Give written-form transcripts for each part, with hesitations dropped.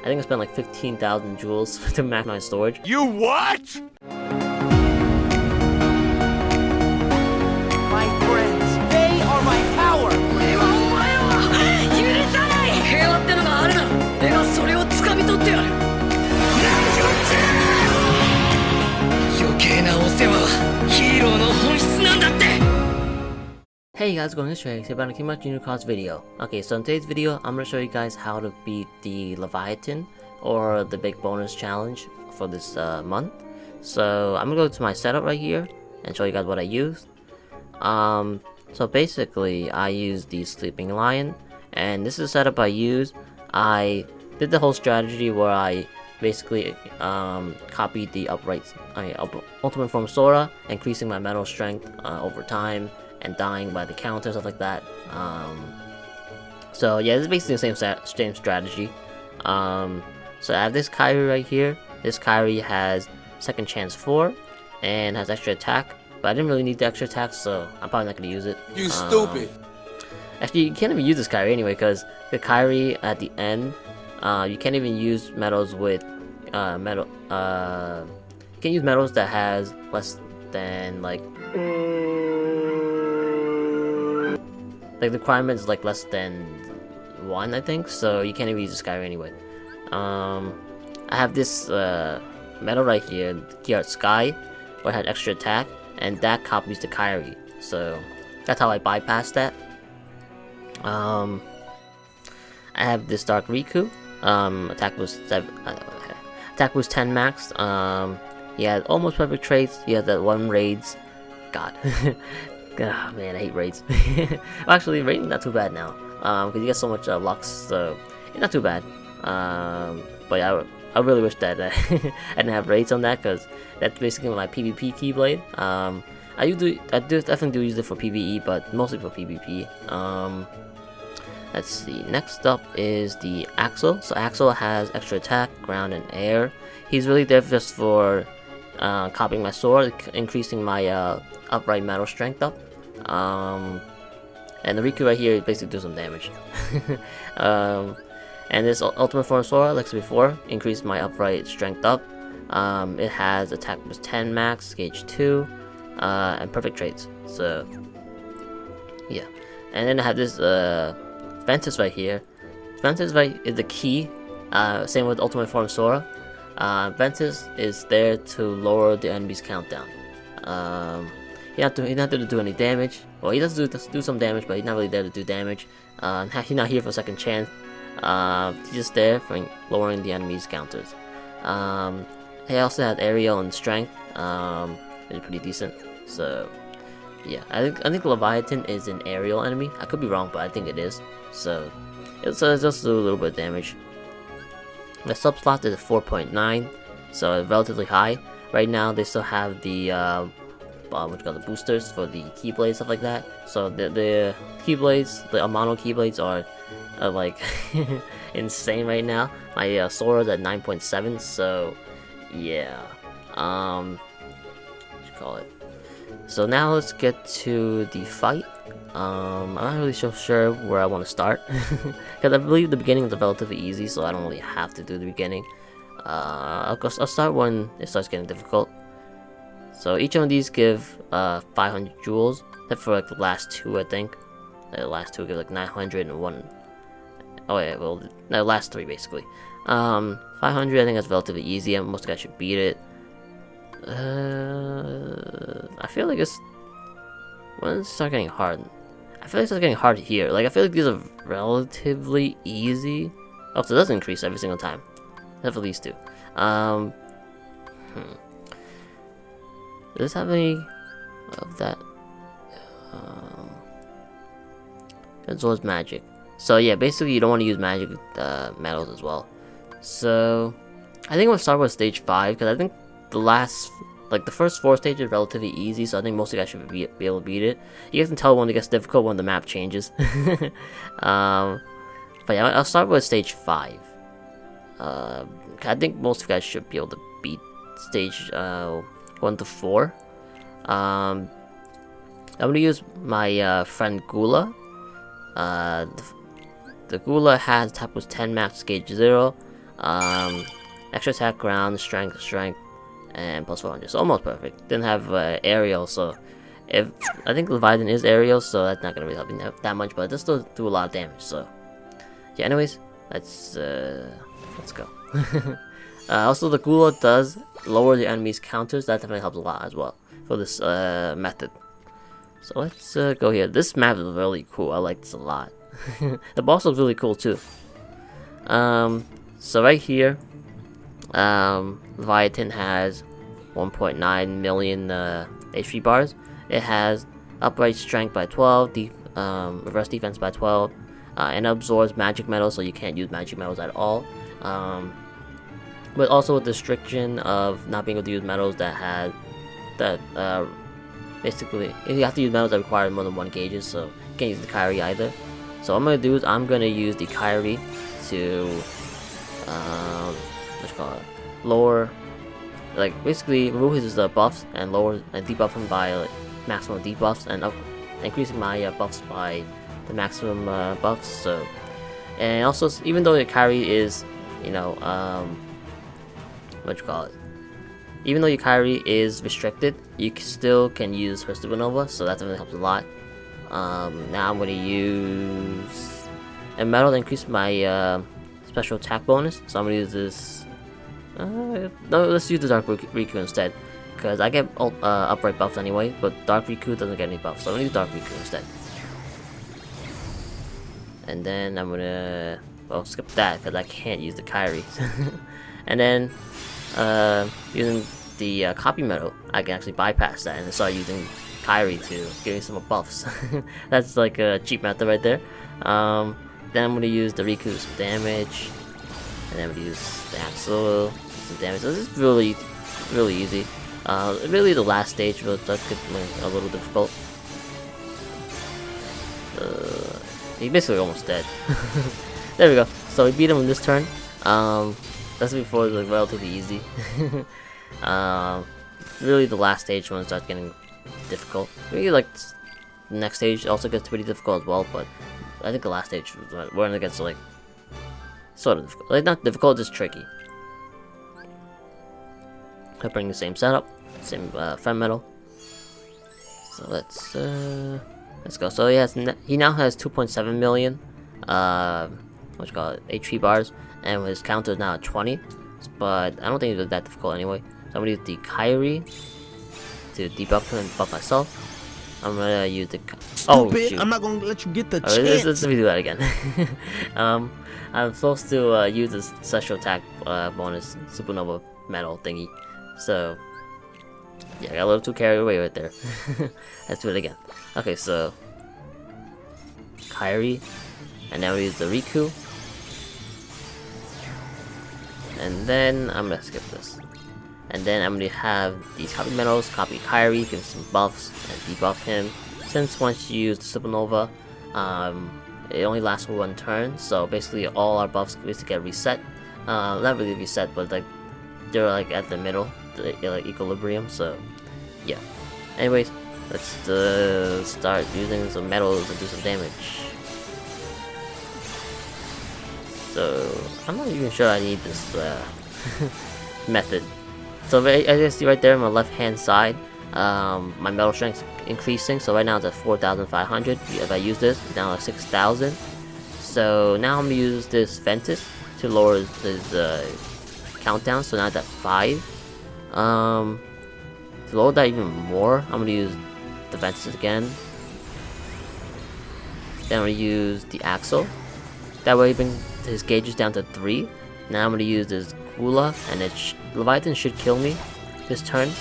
think I spent like 15,000 jewels to max my storage. You what? My friends, they are my power! Hey guys, going this Trieyx, about to keep my junior cards video. Okay, so in today's video, I'm going to show you guys how to beat the Leviathan, or the big bonus challenge for this month. So I'm going to go to my setup right here, and show you guys what I used. So basically, I used the Sleeping Lion, and this is the setup I used. I did the whole strategy where I basically copied the ultimate form Sora, increasing my metal strength over time, and dying by the counter, stuff like that. So yeah, this is basically the same strategy. So I have this Kyrie right here. This Kyrie has second chance 4 and has extra attack, but I didn't really need the extra attack, so I'm probably not gonna use it. You stupid. Actually, you can't even use this Kyrie anyway, because the Kyrie at the end, you can't even use metals with you can use metals that has less than like the requirement is like less than 1, I think, so you can't even use this Kyrie anyway. I have this metal right here, the Sky, where it had extra attack, and that copies the Kyrie, so that's how I bypassed that. I have this Dark Riku. Attack was 10 max. He had almost perfect traits. He had that 1 raids. God. Oh, man, I hate raids. Well, actually, raid's not too bad now, because you get so much lux, so it's not too bad. But I really wish that I didn't have raids on that, because that's basically my PvP Keyblade. I definitely do use it for PvE, but mostly for PvP. Let's see. Next up is the Axel. So Axel has extra attack, ground, and air. He's really there just for copying my sword, increasing my upright metal strength up. And the Riku right here basically does some damage. And this ultimate form Sora, like I said before, increased my upright strength up. It has attack plus 10 max, gauge 2, and perfect traits. So yeah. And then I have this Ventus right here. Ventus is the key. Same with ultimate form Sora. Ventus is there to lower the enemy's countdown. He not there to do any damage. Well, he does do some damage, but he's not really there to do damage. He's not here for second chance. He's just there for lowering the enemy's counters. He also has aerial and strength, which is pretty decent. So yeah, I think Leviathan is an aerial enemy. I could be wrong, but I think it is. So it's just a little bit of damage. The sub slot is 4.9, so relatively high. Right now they still have the the boosters for the Keyblades, stuff like that. So the Keyblades, the mono Keyblades are like insane right now. My Sora's at 9.7, so yeah. What you call it? So now let's get to the fight. I'm not really so sure where I want to start, because I believe the beginning is relatively easy, so I don't really have to do the beginning. I'll start when it starts getting difficult. So each one of these give 500 jewels, except for like the last 2, I think. The last 2 give like 901. Oh yeah, well, the last 3 basically. 500, I think that's relatively easy, and most guys should beat it. I feel like when it starts getting hard. I feel like it's getting hard here. Like, I feel like these are relatively easy. Oh, so it does increase every single time. Except for these 2. Does this have any of that? Absorbs magic. So yeah, basically you don't want to use magic metals as well. So I think we'll start with stage 5, because I think the first 4 stages are relatively easy, so I think most of you guys should be able to beat it. You guys can tell when it gets difficult when the map changes. But yeah, I'll start with stage 5. I think most of you guys should be able to beat stage 1 to 4. I'm gonna use my friend Gula. The Gula has attack plus 10 max, gauge 0. Extra attack, ground, strength, and plus 400. So almost perfect. Didn't have aerial, so if I think Leviathan is aerial, so that's not gonna really help me that much, but it does still do a lot of damage. So yeah. Anyways, let's go. Also, the Gula does lower the enemy's counters. That definitely helps a lot as well for this method. So let's go here. This map is really cool. I like this a lot. The boss looks really cool too. So right here, Leviathan has 1.9 million HP bars. It has upright strength by 12, reverse defense by 12, and absorbs magic metals, so you can't use magic metals at all. But also with the restriction of not being able to use metals basically you have to use metals that require more than 1 gauges, so you can't use the Kyrie either. So what I'm gonna do is I'm gonna use the Kyrie to lower, like basically remove his buffs and lower and debuff him by like maximum debuffs, and increasing my buffs by the maximum buffs. So, and also even though the Kyrie is, you know, even though your Kyrie is restricted, you still can use her Supernova, so that definitely helps a lot. Now I'm going to use a metal to increase my special attack bonus, so I'm going to use this. No, let's use the Dark Riku instead, because I get upright buffs anyway, but Dark Riku doesn't get any buffs, so I'm going to use Dark Riku instead. And then I'm going to, well, skip that, because I can't use the Kyrie. And then, using the copy metal, I can actually bypass that and start using Kyrie to give me some buffs. That's like a cheap method right there. Then I'm gonna use the Riku's damage, and then I'm gonna use the Axel some damage. So this is really easy. Really the last stage really does get a little difficult. He's basically almost dead. There we go. So we beat him in this turn. That's before the relatively easy. Really the last stage when it starts getting difficult. Maybe like the next stage also gets pretty difficult as well, but I think the last stage when it gets like sort of difficult. Like not difficult, just tricky. I bring the same setup, same friend metal. So let's go. So he now has 2.7 million HP bars, and his counter is now at 20. But I don't think it's that difficult anyway. So I'm gonna use the Kyrie to debuff him and buff myself. I'm gonna use the Stupid, I'm not gonna let you get the chance. Let's do that again. I'm supposed to use this special attack bonus Supernova metal thingy. So yeah, I got a little too carried away right there. Let's do it again. Okay, so Kyrie, and now we use the Riku. And then I'm gonna skip this. And then I'm gonna have these copy metals, copy Kyrie, give him some buffs, and debuff him. Since once you use the Supernova, it only lasts for 1 turn, so basically all our buffs basically get reset. Not really reset, but like they're like at the middle, like equilibrium. So yeah. Anyways, let's start using some metals and do some damage. So I'm not even sure I need this method. So as you see right there on my left hand side, my metal strength is increasing. So right now it's at 4,500. If I use this, it's now at 6,000. So now I'm gonna use this Ventus to lower his countdown. So now it's at 5. To lower that even more, I'm gonna use the Ventus again. Then I'm gonna use the Axle. That way, bring his gauges down to 3. Now I'm gonna use this Gula, and Leviathan should kill me this turn.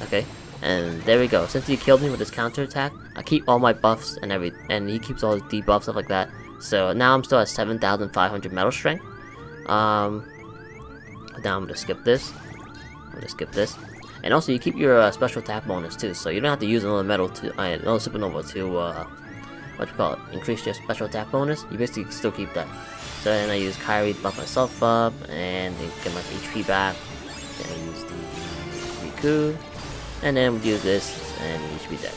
Okay, and there we go. Since he killed me with his counter attack, I keep all my buffs and and he keeps all his debuffs, stuff like that. So now I'm still at 7,500 metal strength. Now I'm gonna skip this. And also you keep your special attack bonus too, so you don't have to use another metal to another Supernova to increase your special attack bonus. You basically still keep that. So then I use Kyrie to buff myself up and get my HP back. Then I use the Riku, and then we use this, and he should be dead.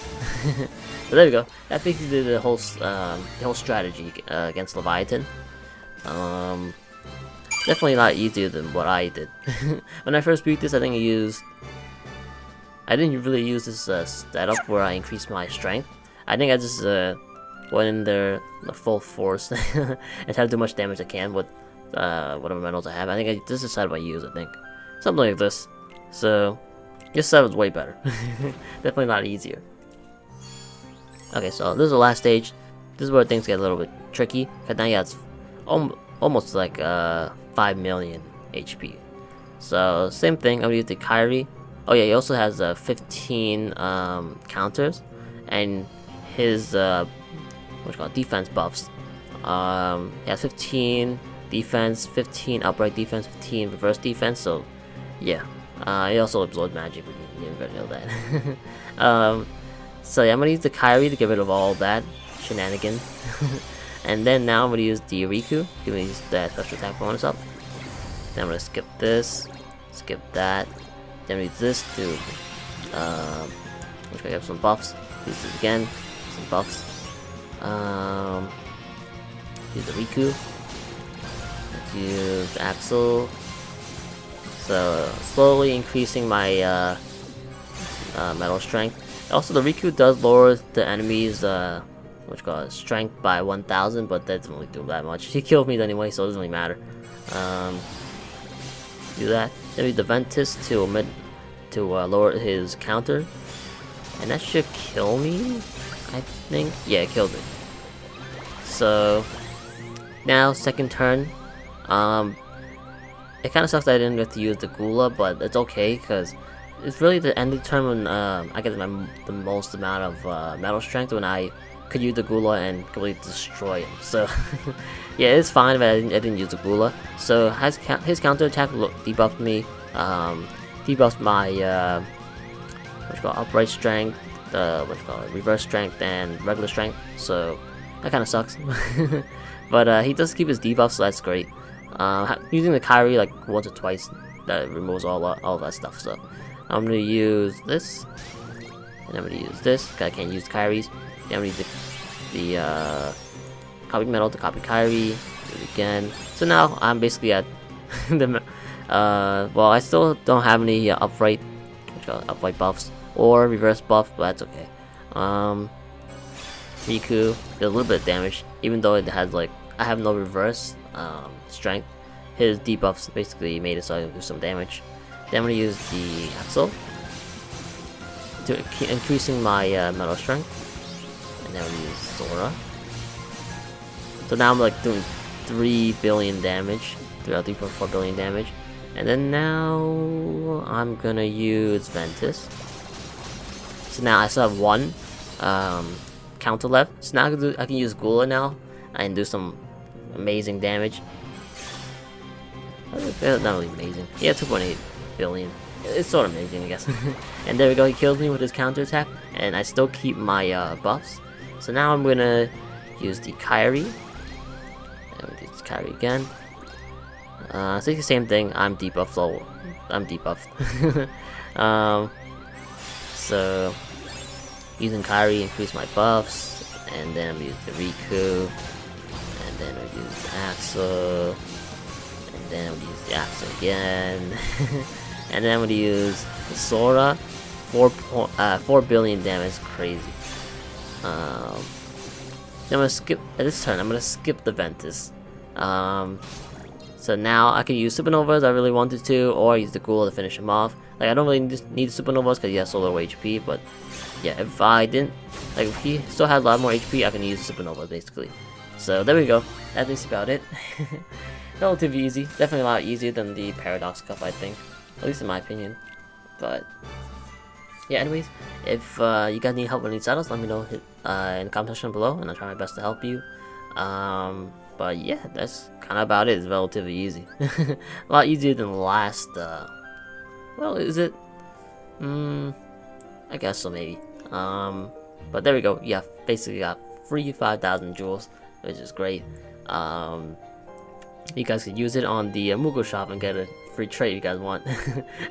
So there we go. That basically the whole strategy against Leviathan. definitely a lot easier than what I did. When I first beat this, I didn't really use this setup where I increased my strength. I think I just went in there the full force and tried to do much damage I can with whatever medals I have. I think this is the setup I use, I think. Something like this. So, this setup is way better. Definitely a lot easier. Okay, so this is the last stage. This is where things get a little bit tricky. Cause now yeah, it's almost like 5 million HP. So, same thing, I'm gonna use the Kyrie. Oh yeah, he also has 15 counters. And his defense buffs. He has 15 defense, 15 upright defense, 15 reverse defense. So yeah, he also absorbs magic. But you didn't know that. So yeah, I'm gonna use the Kyrie to get rid of all that shenanigans. And then now I'm gonna use the Riku, giving that special attack bonus up. Then I'm gonna skip this, skip that. Then use this to which I have some buffs. Use this again, some buffs. Use the Riku. Let's use Axel. So slowly increasing my metal strength. Also, the Riku does lower the enemy's strength by 1,000, but that doesn't really do that much. He killed me anyway, so it doesn't really matter. Do that. Then use the Ventus to lower his counter, and that should kill me. I think, yeah, it killed me. So now second turn. It kind of sucks that I didn't get to use the Gula, but it's okay because it's really the end of the turn when I get the most amount of metal strength, when I could use the Gula and completely destroy him. So yeah, it's fine if I didn't use the Gula. So his counter attack debuffed me, debuffed my upright strength, reverse strength, and regular strength. So that kind of sucks. But he does keep his debuffs, so that's great. Using the Kyrie like once or twice, that removes all that stuff. So I'm gonna use this, and I'm gonna use this because I can't use Kyries. Then I'm gonna use the copy metal to copy Kyrie. Do it again. So now I'm basically at the well, I still don't have any upright buffs or reverse buff, but that's okay. Riku did a little bit of damage, even though it has I have no reverse strength. His debuffs basically made it so I can do some damage. Then I'm gonna use the Axel to increasing my metal strength, and then I'm gonna use Sora. So now I'm doing 3 billion damage, 3.4 billion damage, and then now I'm gonna use Ventus. So now I still have one counter left. So now I can use Gula now and do some amazing damage. Not really amazing. Yeah, 2.8 billion. It's sort of amazing, I guess. And there we go. He kills me with his counter attack, and I still keep my buffs. So now I'm gonna use the Kyrie. And we'll use Kyrie again. So it's the same thing. I'm debuffed, so I'm debuffed. So using Kyrie increase my buffs, and then I'm using the Riku, and then I'll use the Axel, and then I'll use the Axel again, and then I'm gonna use the Sora. 4 billion damage, crazy. Then I'm gonna skip at this turn. I'm gonna skip the Ventus. So now I can use Supernovas if I really wanted to, or use the Ghoul to finish him off. I don't really need Supernovas because he has so low HP, but yeah, if I didn't, if he still had a lot more HP, I can use Supernova basically. So there we go. That's about it. Relatively easy. Definitely a lot easier than the Paradox Cup, I think. At least in my opinion. But yeah, anyways, if you guys need help with any setups, let me know in the comment section below, and I'll try my best to help you. But yeah, that's kind of about it. It's relatively easy. A lot easier than the last. Well, is it? I guess so, maybe. But there we go. Yeah, basically got free 5,000 jewels, which is great. You guys can use it on the Mugo shop and get a free trait if you guys want.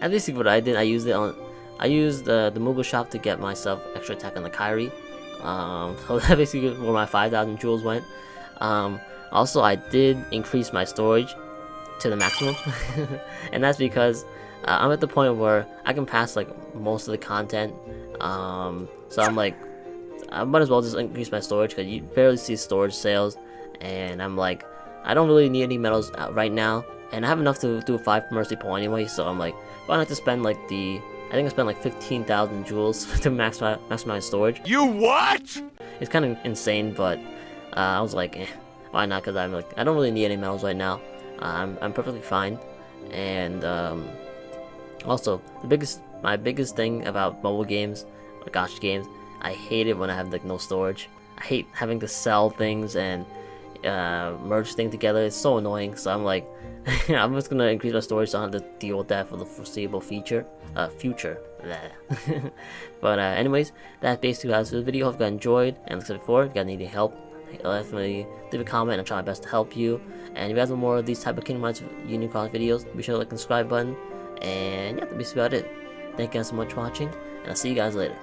At least what I did, I used the Mugo shop to get myself extra attack on the Kyrie. So that's basically where my 5,000 jewels went. Also, I did increase my storage to the maximum, and that's because I'm at the point where I can pass like most of the content. So I'm like, I might as well just increase my storage because you barely see storage sales, and I'm like, I don't really need any metals right now, and I have enough to do a 5 mercy pull anyway. So I'm like, why not to spend like I think I spent like 15,000 jewels to maximize storage. You what? It's kind of insane, but I was like, why not? Because I'm like, I don't really need any metals right now. I'm perfectly fine, and also my biggest thing about mobile games, or gacha games, I hate it when I have like no storage. I hate having to sell things and merge things together. It's so annoying. So I'm like, I'm just gonna increase my storage so I don't have to deal with that for the foreseeable future. But anyways, that's basically how this video. Hope you guys enjoyed, and like I said before, if you guys need any help, definitely leave a comment and I'll try my best to help you. And if you guys want more of these type of Kingdom Hearts Union Cross videos, be sure to like and subscribe button. And yeah, that's basically about it. Thank you guys so much for watching, and I'll see you guys later.